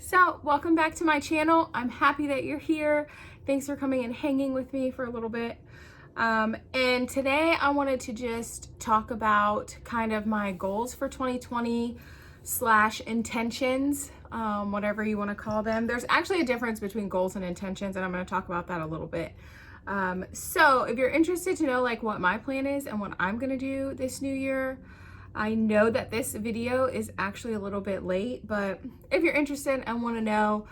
So welcome back to my channel. I'm happy that you're here. Thanks for coming and hanging with me for a little bit. And today I wanted to just talk about kind of my goals for 2020 / intentions, whatever you want to call them. There's actually a difference between goals and intentions, and I'm going to talk about that a little bit. So if you're interested to know like what my plan is and what I'm going to do this new year, I know that this video is actually a little bit late, but if you're interested and want to know,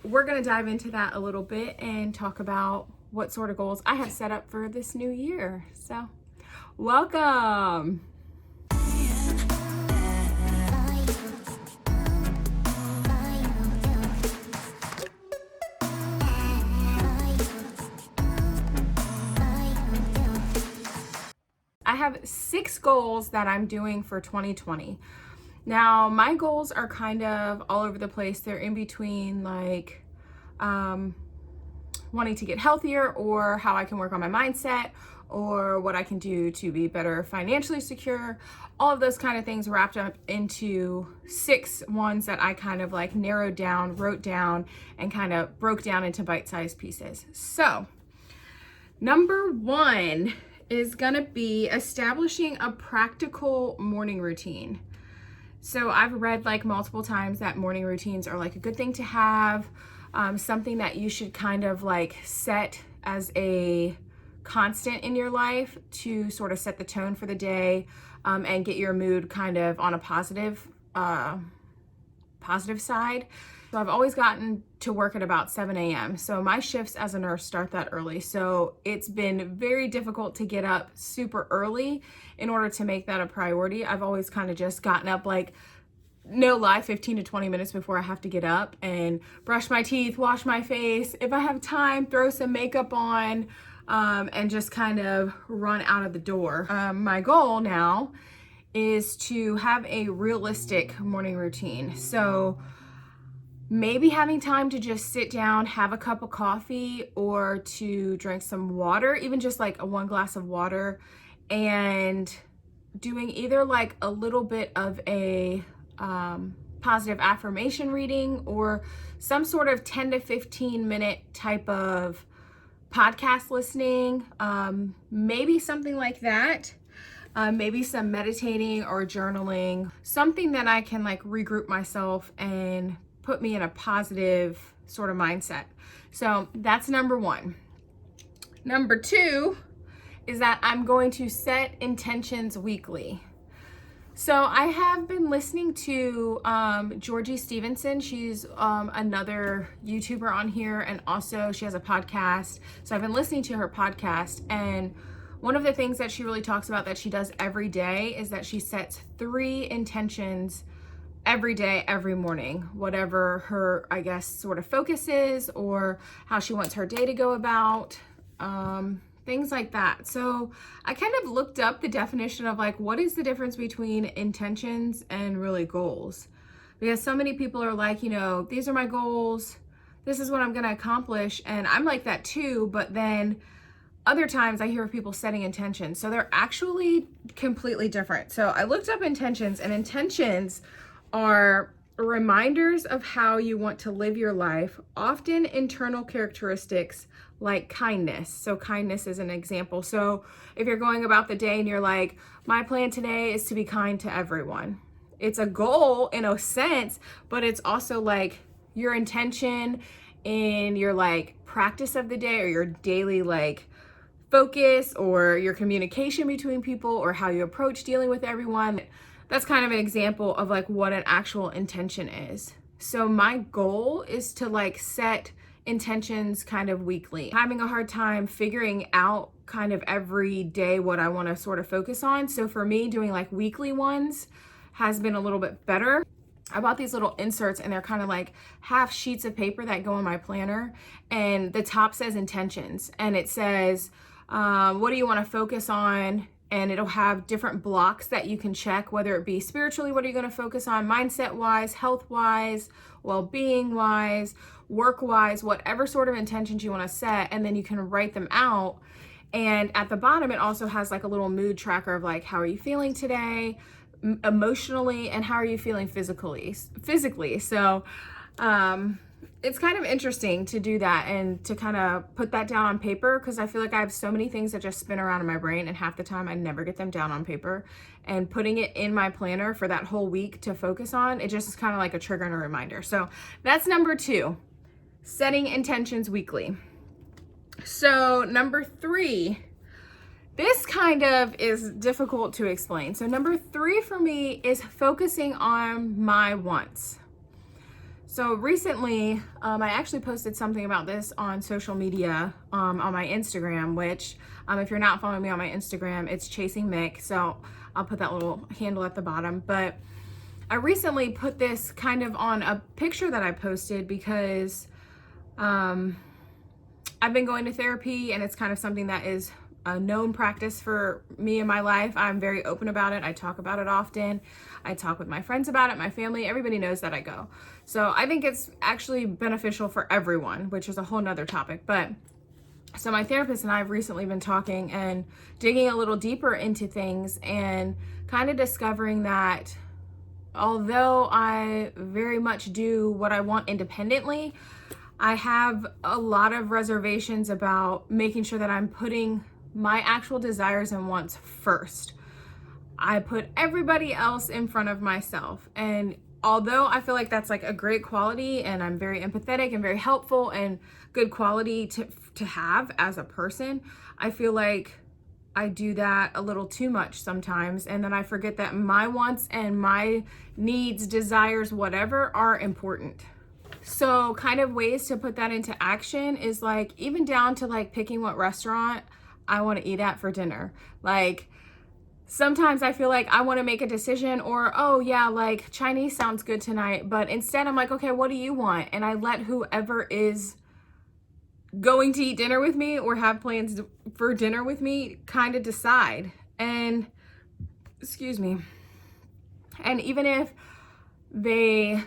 we're going to dive into that a little bit and talk about what sort of goals I have set up for this new year. So, welcome. I have 6 goals that I'm doing for 2020. Now, my goals are kind of all over the place. They're in between like wanting to get healthier, or how I can work on my mindset, or what I can do to be better financially secure. All of those kind of things wrapped up into 6 ones that I kind of like narrowed down, wrote down, and kind of broke down into bite-sized pieces. So, number 1 is gonna be establishing a practical morning routine. So I've read like multiple times that morning routines are like a good thing to have, something that you should kind of like set as a constant in your life to sort of set the tone for the day, and get your mood kind of on a positive side. So I've always gotten to work at about 7 a.m. So my shifts as a nurse start that early. So it's been very difficult to get up super early in order to make that a priority. I've always kind of just gotten up like, no lie, 15 to 20 minutes before I have to get up and brush my teeth, wash my face. If I have time, throw some makeup on, and just kind of run out of the door. My goal now is to have a realistic morning routine. So maybe having time to just sit down, have a cup of coffee, or to drink some water, even just like 1 glass of water, and doing either like a little bit of a positive affirmation reading, or some sort of 10 to 15 minute type of podcast listening, maybe something like that. Maybe some meditating or journaling, something that I can like regroup myself and put me in a positive sort of mindset. So that's number 1. Number 2 is that I'm going to set intentions weekly. So I have been listening to Georgie Stevenson. She's another YouTuber on here, and also she has a podcast. So I've been listening to her podcast, and one of the things that she really talks about that she does every day is that she sets 3 intentions every day, every morning, whatever her, I guess, sort of focus is, or how she wants her day to go about, things like that. So I kind of looked up the definition of like, what is the difference between intentions and really goals? Because so many people are like, these are my goals, this is what I'm going to accomplish. And I'm like that too, but then other times I hear of people setting intentions. So they're actually completely different. So I looked up intentions, and intentions are reminders of how you want to live your life, often internal characteristics like kindness. So kindness is an example. So if you're going about the day and you're like, my plan today is to be kind to everyone. It's a goal in a sense, but it's also like your intention in your like practice of the day, or your daily like focus, or your communication between people, or how you approach dealing with everyone. That's kind of an example of like what an actual intention is. So my goal is to like set intentions kind of weekly. I'm having a hard time figuring out kind of every day what I want to sort of focus on. So for me, doing like weekly ones has been a little bit better. I bought these little inserts, and they're kind of like half sheets of paper that go in my planner, and the top says intentions, and it says, what do you want to focus on? And it'll have different blocks that you can check, whether it be spiritually, what are you going to focus on, mindset wise, health wise, well-being wise, work wise, whatever sort of intentions you want to set, and then you can write them out. And at the bottom, it also has like a little mood tracker of like, how are you feeling today, emotionally, and how are you feeling physically. So It's kind of interesting to do that and to kind of put that down on paper, because I feel like I have so many things that just spin around in my brain, and half the time I never get them down on paper. And putting it in my planner for that whole week to focus on, it just is kind of like a trigger and a reminder. So that's number 2, setting intentions weekly. So number 3, this kind of is difficult to explain. So number 3 for me is focusing on my wants. So recently, I actually posted something about this on social media, on my Instagram, which if you're not following me on my Instagram, it's Chasing Mick. So I'll put that little handle at the bottom. But I recently put this kind of on a picture that I posted because I've been going to therapy, and it's kind of something that is a known practice for me in my life. I'm very open about it. I talk about it often. I talk with my friends about it, my family, everybody knows that I go. So I think it's actually beneficial for everyone, which is a whole nother topic. But so my therapist and I have recently been talking and digging a little deeper into things, and kind of discovering that although I very much do what I want independently, I have a lot of reservations about making sure that I'm putting my actual desires and wants first. I put everybody else in front of myself. And although I feel like that's like a great quality, and I'm very empathetic and very helpful and good quality to have as a person, I feel like I do that a little too much sometimes. And then I forget that my wants and my needs, desires, whatever, are important. So kind of ways to put that into action is like even down to like picking what restaurant I want to eat at for dinner. Like sometimes I feel like I want to make a decision, or, oh yeah, like Chinese sounds good tonight. But instead I'm like, okay, what do you want? And I let whoever is going to eat dinner with me or have plans for dinner with me kind of decide. And excuse me. And even if they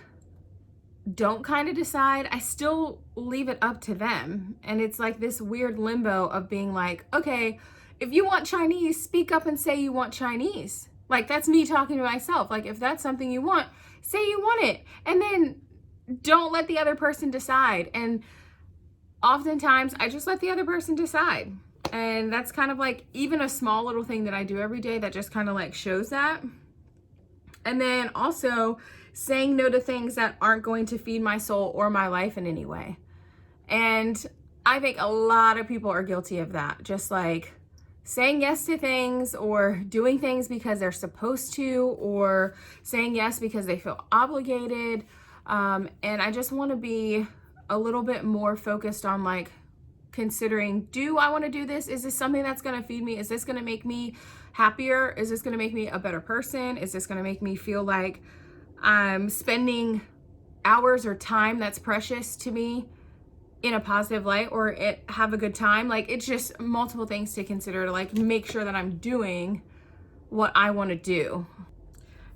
don't kind of decide, I still leave it up to them. And it's like this weird limbo of being like, okay, if you want Chinese, speak up and say you want Chinese. Like that's me talking to myself. Like if that's something you want, say you want it. And then don't let the other person decide. And oftentimes I just let the other person decide. And that's kind of like even a small little thing that I do every day that just kind of like shows that. And then also saying no to things that aren't going to feed my soul or my life in any way. And I think a lot of people are guilty of that. Just like saying yes to things, or doing things because they're supposed to, or saying yes because they feel obligated. And I just want to be a little bit more focused on like considering, do I want to do this? Is this something that's going to feed me? Is this going to make me happier? Is this going to make me a better person? Is this going to make me feel like I'm spending hours or time that's precious to me in a positive light, or have a good time? Like it's just multiple things to consider to like make sure that I'm doing what I want to do.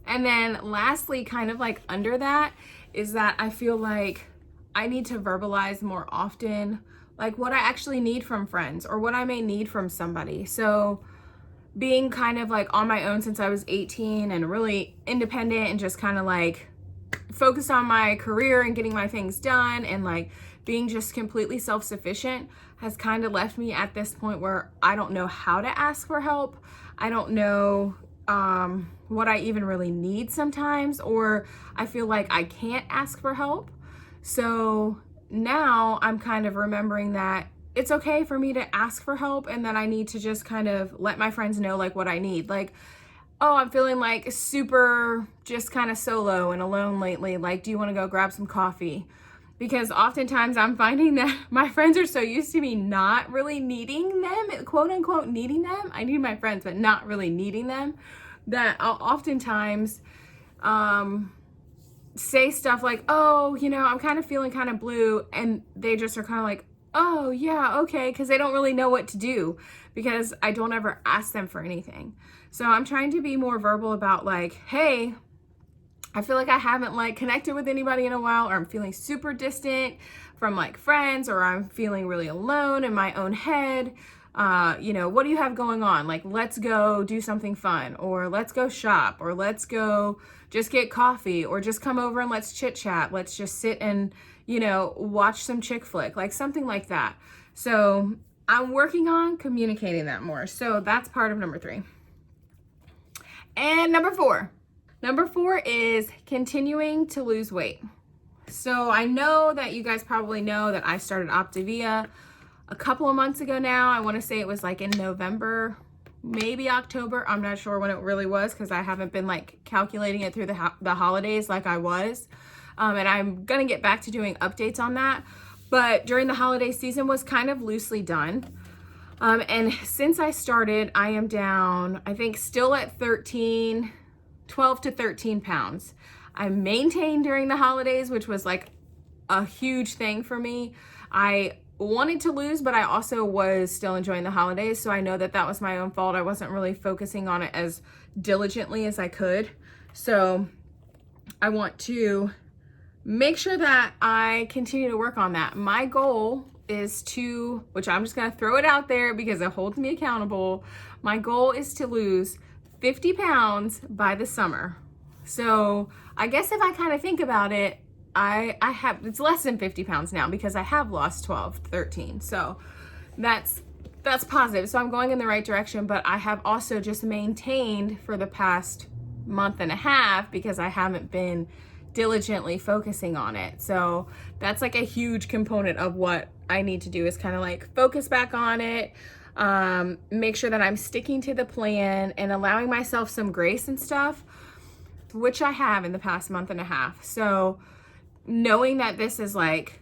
And then lastly, kind of like under that, is that I feel like I need to verbalize more often like what I actually need from friends, or what I may need from somebody. So being kind of like on my own since I was 18 and really independent, and just kind of like focused on my career and getting my things done, and like being just completely self-sufficient, has kind of left me at this point where I don't know how to ask for help. I don't know what I even really need sometimes, or I feel like I can't ask for help. So now I'm kind of remembering that it's okay for me to ask for help, and that I need to just kind of let my friends know like what I need. Like, oh, I'm feeling like super just kind of solo and alone lately. Like, do you want to go grab some coffee? Because oftentimes I'm finding that my friends are so used to me not really needing them, quote unquote needing them. I need my friends, but not really needing them, that I'll oftentimes say stuff like, oh, you know, I'm kind of feeling kind of blue. And they just are kind of like, oh yeah, okay. Cause they don't really know what to do, because I don't ever ask them for anything. So I'm trying to be more verbal about like, hey, I feel like I haven't like connected with anybody in a while, or I'm feeling super distant from like friends, or I'm feeling really alone in my own head. What do you have going on? Like, let's go do something fun, or let's go shop, or let's go just get coffee, or just come over and let's chit chat. Let's just sit and, watch some chick flick, like something like that. So I'm working on communicating that more. So that's part of number 3. And number 4. Number 4 is continuing to lose weight. So I know that you guys probably know that I started Optavia a couple of months ago now. I want to say it was like in November, maybe October. I'm not sure when it really was because I haven't been like calculating it through the holidays like I was. And I'm going to get back to doing updates on that. But during the holiday season was kind of loosely done. And since I started, I am down, I think still at 12 to 13 pounds. I maintained during the holidays, which was like a huge thing for me. I wanted to lose, but I also was still enjoying the holidays. So I know that that was my own fault. I wasn't really focusing on it as diligently as I could. So I want to make sure that I continue to work on that. My goal is to, which I'm just going to throw it out there because it holds me accountable. My goal is to lose 50 pounds by the summer. So I guess if I kind of think about it, I have, it's less than 50 pounds now because I have lost 12, 13. So that's positive. So I'm going in the right direction, but I have also just maintained for the past month and a half because I haven't been diligently focusing on it. So that's like a huge component of what I need to do is kind of like focus back on it, make sure that I'm sticking to the plan and allowing myself some grace and stuff, which I have in the past month and a half. So knowing that this is like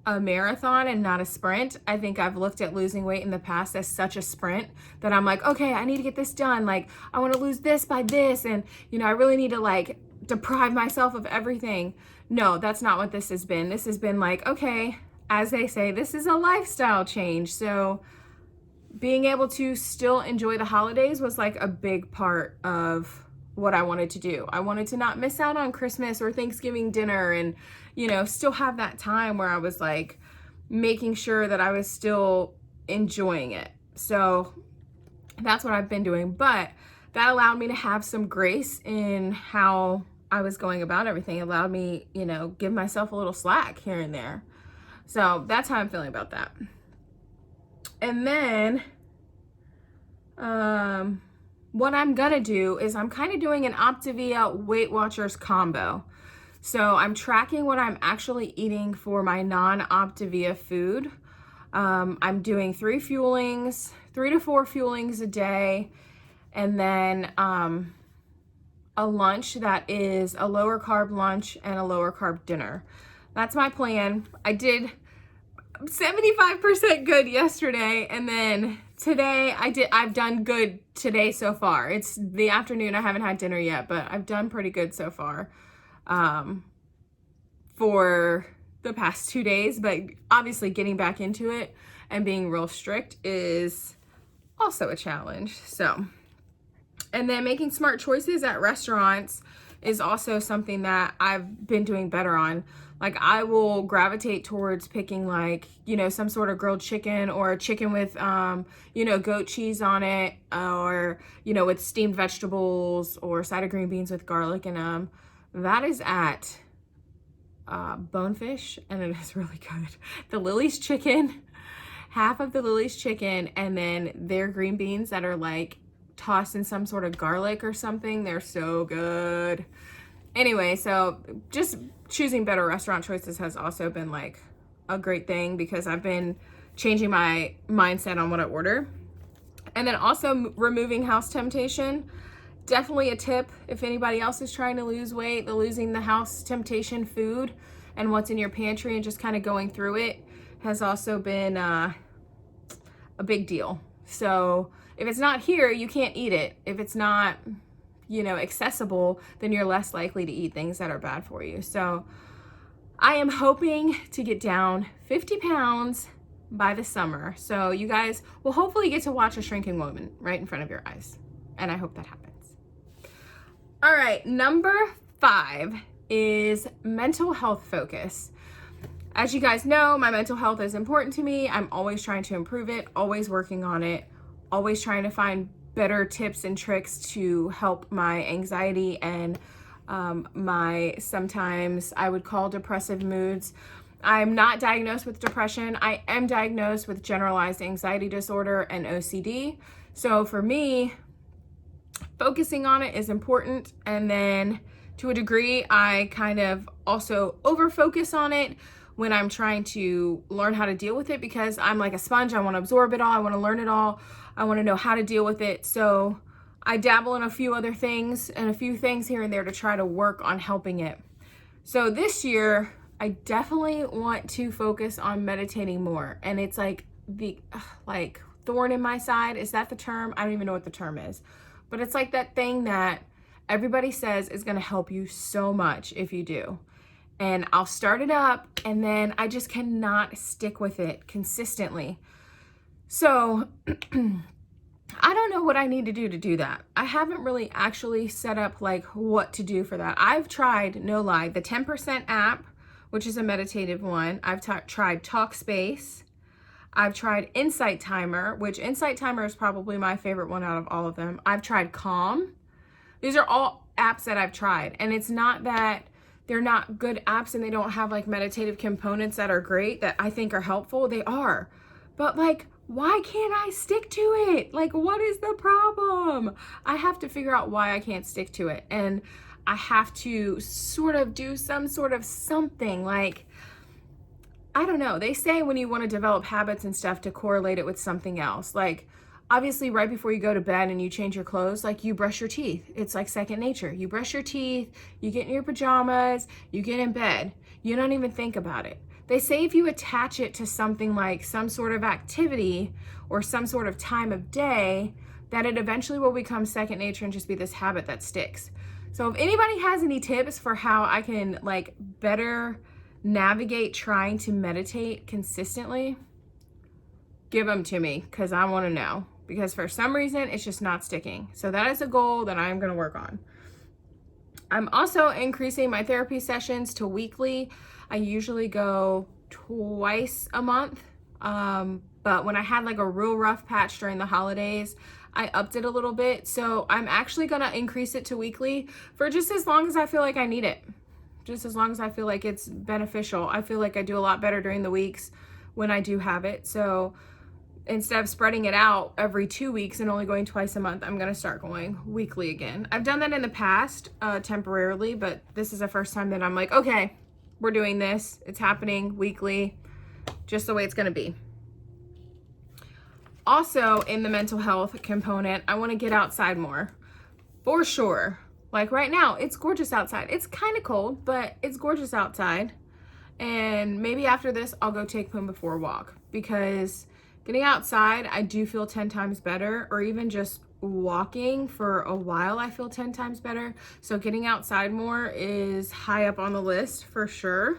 a marathon and not a sprint, I think I've looked at losing weight in the past as such a sprint that I'm like, okay, I need to get this done. Like, I want to lose this by this. And, I really need to like deprive myself of everything. No, that's not what this has been. This has been like, okay, as they say, this is a lifestyle change. So being able to still enjoy the holidays was like a big part of what I wanted to do. I wanted to not miss out on Christmas or Thanksgiving dinner and, still have that time where I was like making sure that I was still enjoying it. So that's what I've been doing. But that allowed me to have some grace in how I was going about everything. It allowed me, give myself a little slack here and there. So that's how I'm feeling about that. And then, what I'm gonna do is I'm kind of doing an Optavia Weight Watchers combo. So I'm tracking what I'm actually eating for my non-Optavia food. I'm doing 3 to 4 fuelings a day, and then a lunch that is a lower carb lunch and a lower carb dinner. That's my plan. I did 75% good yesterday, and then today I've done good today so far. It's the afternoon. I haven't had dinner yet, but I've done pretty good so far for the past 2 days. But obviously getting back into it and being real strict is also a challenge. So, and then making smart choices at restaurants is also something that I've been doing better on. Like, I will gravitate towards picking like, some sort of grilled chicken or a chicken with, goat cheese on it, or, with steamed vegetables or side of green beans with garlic in them. That is at Bonefish, and it is really good. The Lily's chicken, half of the Lily's chicken, and then their green beans that are like tossed in some sort of garlic or something. They're so good. Anyway, so just choosing better restaurant choices has also been like a great thing because I've been changing my mindset on what I order. And then also removing house temptation. Definitely a tip if anybody else is trying to lose weight, losing the house temptation food and what's in your pantry and just kind of going through it has also been a big deal. So if it's not here, you can't eat it. If it's not, accessible, then you're less likely to eat things that are bad for you. So I am hoping to get down 50 pounds by the summer. So you guys will hopefully get to watch a shrinking woman right in front of your eyes. And I hope that happens. All right, number 5 is mental health focus. As you guys know, my mental health is important to me. I'm always trying to improve it, always working on it, always trying to find better tips and tricks to help my anxiety and my, sometimes I would call, depressive moods. I'm not diagnosed with depression. I am diagnosed with generalized anxiety disorder and OCD. So for me, focusing on it is important. And then to a degree, I kind of also over focus on it when I'm trying to learn how to deal with it, because I'm like a sponge. I want to absorb it all. I want to learn it all. I want to know how to deal with it. So I dabble in a few other things and a few things here and there to try to work on helping it. So this year, I definitely want to focus on meditating more. And it's like the thorn in my side. Is that the term? I don't even know what the term is. But it's like that thing that everybody says is going to help you so much if you do. And I'll start it up and then I just cannot stick with it consistently. So I don't know what I need to do that. I haven't really actually set up like what to do for that. I've tried, no lie, the 10% app, which is a meditative one. I've tried Talkspace. I've tried Insight Timer, which Insight Timer is probably my favorite one out of all of them. I've tried Calm. These are all apps that I've tried. And it's not that they're not good apps and they don't have like meditative components that are great, that I think are helpful. They are. But like, why can't I stick to it? Like, what is the problem? I have to figure out why I can't stick to it. And I have to sort of do some sort of something, like, I don't know. They say when you want to develop habits and stuff to correlate it with something else. Like, obviously right before you go to bed and you change your clothes, like you brush your teeth. It's like second nature. You brush your teeth, you get in your pajamas, you get in bed. You don't even think about it. They say if you attach it to something like some sort of activity or some sort of time of day, that it eventually will become second nature and just be this habit that sticks. So if anybody has any tips for how I can like better navigate trying to meditate consistently, give them to me, because I want to know. Because for some reason, it's just not sticking. So that is a goal that I'm going to work on. I'm also increasing my therapy sessions to weekly. I usually go twice a month. But when I had like a real rough patch during the holidays, I upped it a little bit. So I'm actually going to increase it to weekly for just as long as I feel like I need it. Just as long as I feel like it's beneficial. I feel like I do a lot better during the weeks when I do have it. So instead of spreading it out every 2 weeks and only going twice a month, I'm going to start going weekly again. I've done that in the past temporarily, but this is the first time that I'm like, okay, we're doing this. It's happening weekly, just the way it's going to be. Also, in the mental health component, I want to get outside more, for sure. Like right now, it's gorgeous outside. It's kind of cold, but it's gorgeous outside. And maybe after this, I'll go take Pumbaa for a walk, because getting outside, I do feel 10 times better, or even just walking for a while, I feel 10 times better. So getting outside more is high up on the list for sure.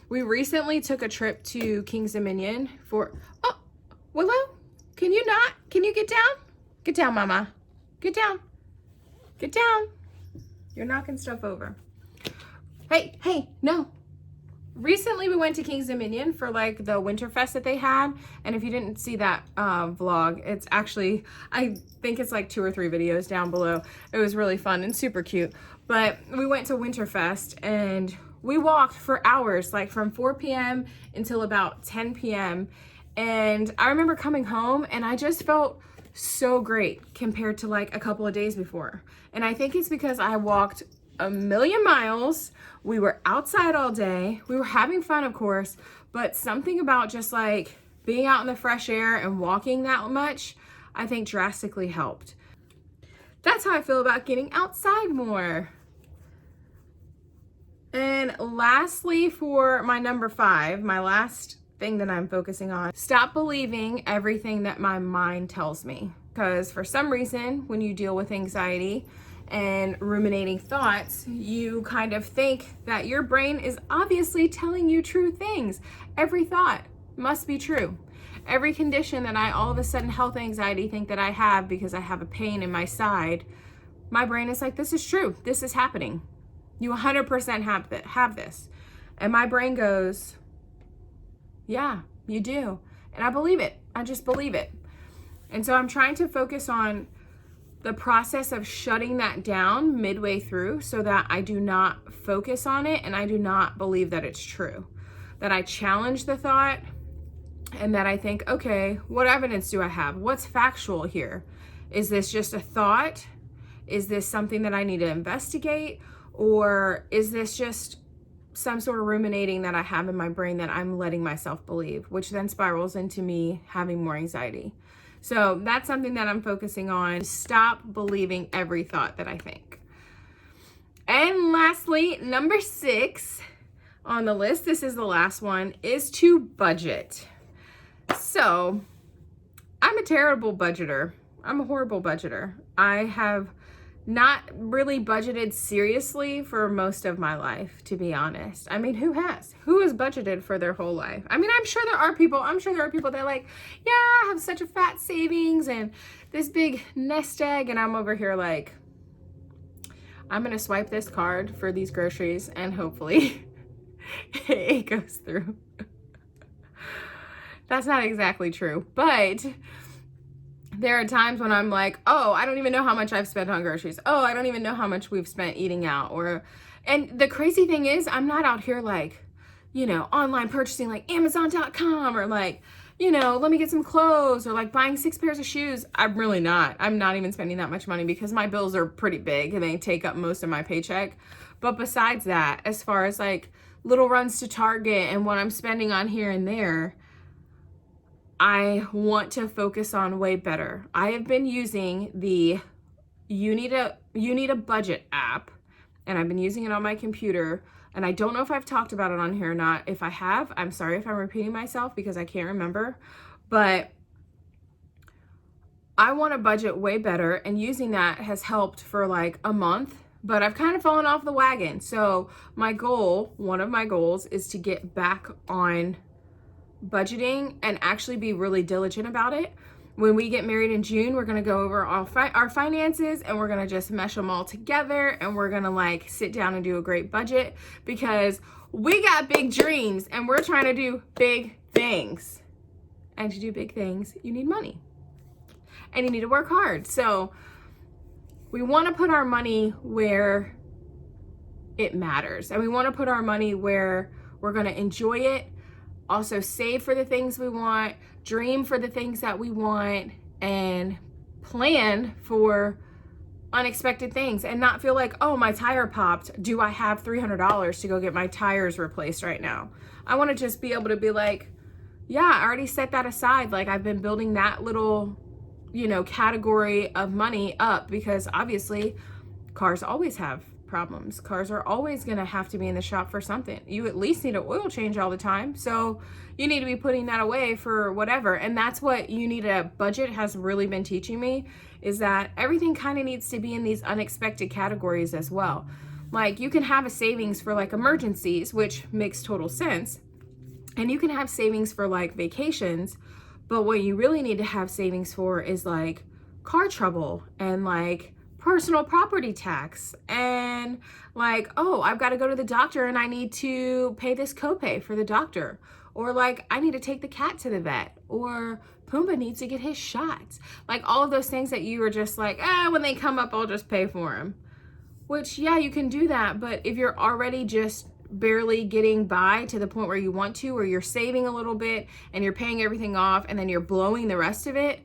We recently took a trip to Kings Dominion for, oh, Willow, can you get down? Get down, mama. Get down. Get down. You're knocking stuff over. Hey, no. Recently, we went to Kings Dominion for like the Winterfest that they had. And if you didn't see that vlog, it's actually, I think it's like 2 or 3 videos down below. It was really fun and super cute. But we went to Winterfest and we walked for hours, like from 4 p.m. until about 10 p.m. And I remember coming home and I just felt so great compared to like a couple of days before. And I think it's because I walked a million miles. We were outside all day. We were having fun, of course, but something about just like being out in the fresh air and walking that much, I think drastically helped. That's how I feel about getting outside more. And lastly, for my number 5, my last thing that I'm focusing on, stop believing everything that my mind tells me. Because for some reason, when you deal with anxiety and ruminating thoughts, you kind of think that your brain is obviously telling you true things. Every thought must be true. Every condition that I all of a sudden health anxiety think that I have because I have a pain in my side, my brain is like, this is true. This is happening. You 100% have this. And my brain goes, Yeah, you do. And I believe it. I just believe it. And so I'm trying to focus on the process of shutting that down midway through so that I do not focus on it and I do not believe that it's true. That I challenge the thought and that I think, okay, what evidence do I have? What's factual here? Is this just a thought? Is this something that I need to investigate? Or is this just some sort of ruminating that I have in my brain that I'm letting myself believe, which then spirals into me having more anxiety? So that's something that I'm focusing on. Stop believing every thought that I think. And lastly, number 6 on the list, this is the last one, is to budget. So I'm a terrible budgeter. I'm a horrible budgeter. I have not really budgeted seriously for most of my life, to be honest. I mean, who has? Who has budgeted for their whole life? I mean, I'm sure there are people that are like, yeah, I have such a fat savings and this big nest egg. And I'm over here like, I'm going to swipe this card for these groceries and hopefully it goes through. That's not exactly true, but there are times when I'm like, oh, I don't even know how much I've spent on groceries. Oh, I don't even know how much we've spent eating out. And the crazy thing is, I'm not out here like, online purchasing like Amazon.com or like, let me get some clothes or like buying 6 pairs of shoes. I'm really not. I'm not even spending that much money because my bills are pretty big and they take up most of my paycheck. But besides that, as far as like little runs to Target and what I'm spending on here and there, I want to focus on way better. I have been using the You Need a Budget app, and I've been using it on my computer. And I don't know if I've talked about it on here or not. If I have, I'm sorry if I'm repeating myself because I can't remember. But I want to budget way better, and using that has helped for like a month. But I've kind of fallen off the wagon. So one of my goals is to get back on budgeting and actually be really diligent about it. When we get married in June, we're going to go over our finances and we're going to just mesh them all together and we're going to like sit down and do a great budget because we got big dreams and we're trying to do big things. And to do big things, you need money and you need to work hard. So we want to put our money where it matters and we want to put our money where we're going to enjoy it. Also save for the things we want, dream for the things that we want, and plan for unexpected things and not feel like, oh, my tire popped. Do I have $300 to go get my tires replaced right now? I want to just be able to be like, yeah, I already set that aside. Like I've been building that little, category of money up because obviously cars always have problems. Cars are always going to have to be in the shop for something. You at least need an oil change all the time. So you need to be putting that away for whatever. And that's what You Need a Budget has really been teaching me, is that everything kind of needs to be in these unexpected categories as well. Like you can have a savings for like emergencies, which makes total sense. And you can have savings for like vacations. But what you really need to have savings for is like car trouble and like personal property tax and like, oh, I've got to go to the doctor and I need to pay this copay for the doctor, or like I need to take the cat to the vet, or Pumbaa needs to get his shots. Like all of those things that you were just like, when they come up, I'll just pay for them. Which, yeah, you can do that. But if you're already just barely getting by to the point where you want to, or you're saving a little bit and you're paying everything off and then you're blowing the rest of it,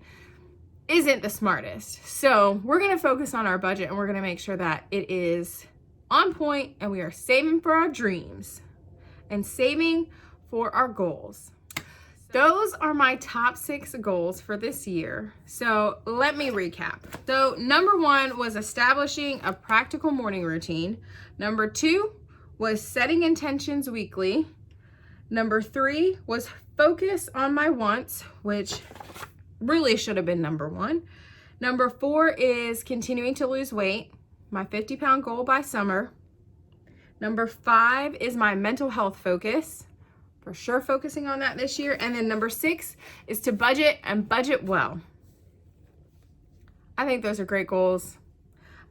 isn't the smartest. So we're going to focus on our budget and we're going to make sure that it is on point and we are saving for our dreams and saving for our goals. Those are my top 6 goals for this year. So let me recap. So number 1 was establishing a practical morning routine. Number 2 was setting intentions weekly. Number 3 was focus on my wants, which really should have been number 1. Number 4 is continuing to lose weight, my 50-pound goal by summer. Number 5 is my mental health focus, for sure focusing on that this year. And then number 6 is to budget and budget well. I think those are great goals.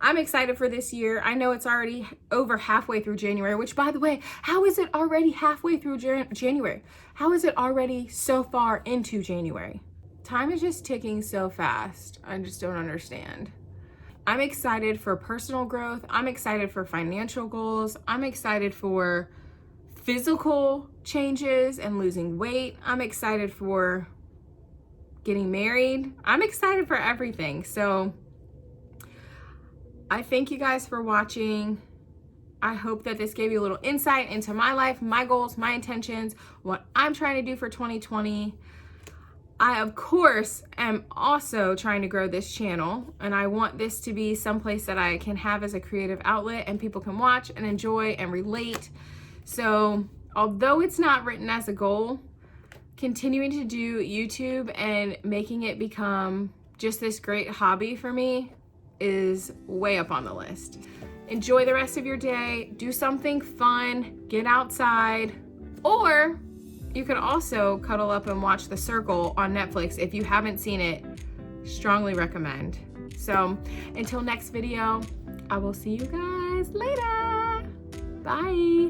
I'm excited for this year. I know it's already over halfway through January, which, by the way, how is it already halfway through January? How is it already so far into January? Time is just ticking so fast. I just don't understand. I'm excited for personal growth. I'm excited for financial goals. I'm excited for physical changes and losing weight. I'm excited for getting married. I'm excited for everything. So I thank you guys for watching. I hope that this gave you a little insight into my life, my goals, my intentions, what I'm trying to do for 2020. I, of course, am also trying to grow this channel, and I want this to be someplace that I can have as a creative outlet and people can watch and enjoy and relate. So although it's not written as a goal, continuing to do YouTube and making it become just this great hobby for me is way up on the list. Enjoy the rest of your day. Do something fun. Get outside. Or you could also cuddle up and watch The Circle on Netflix. If you haven't seen it, strongly recommend. So until next video, I will see you guys later. Bye.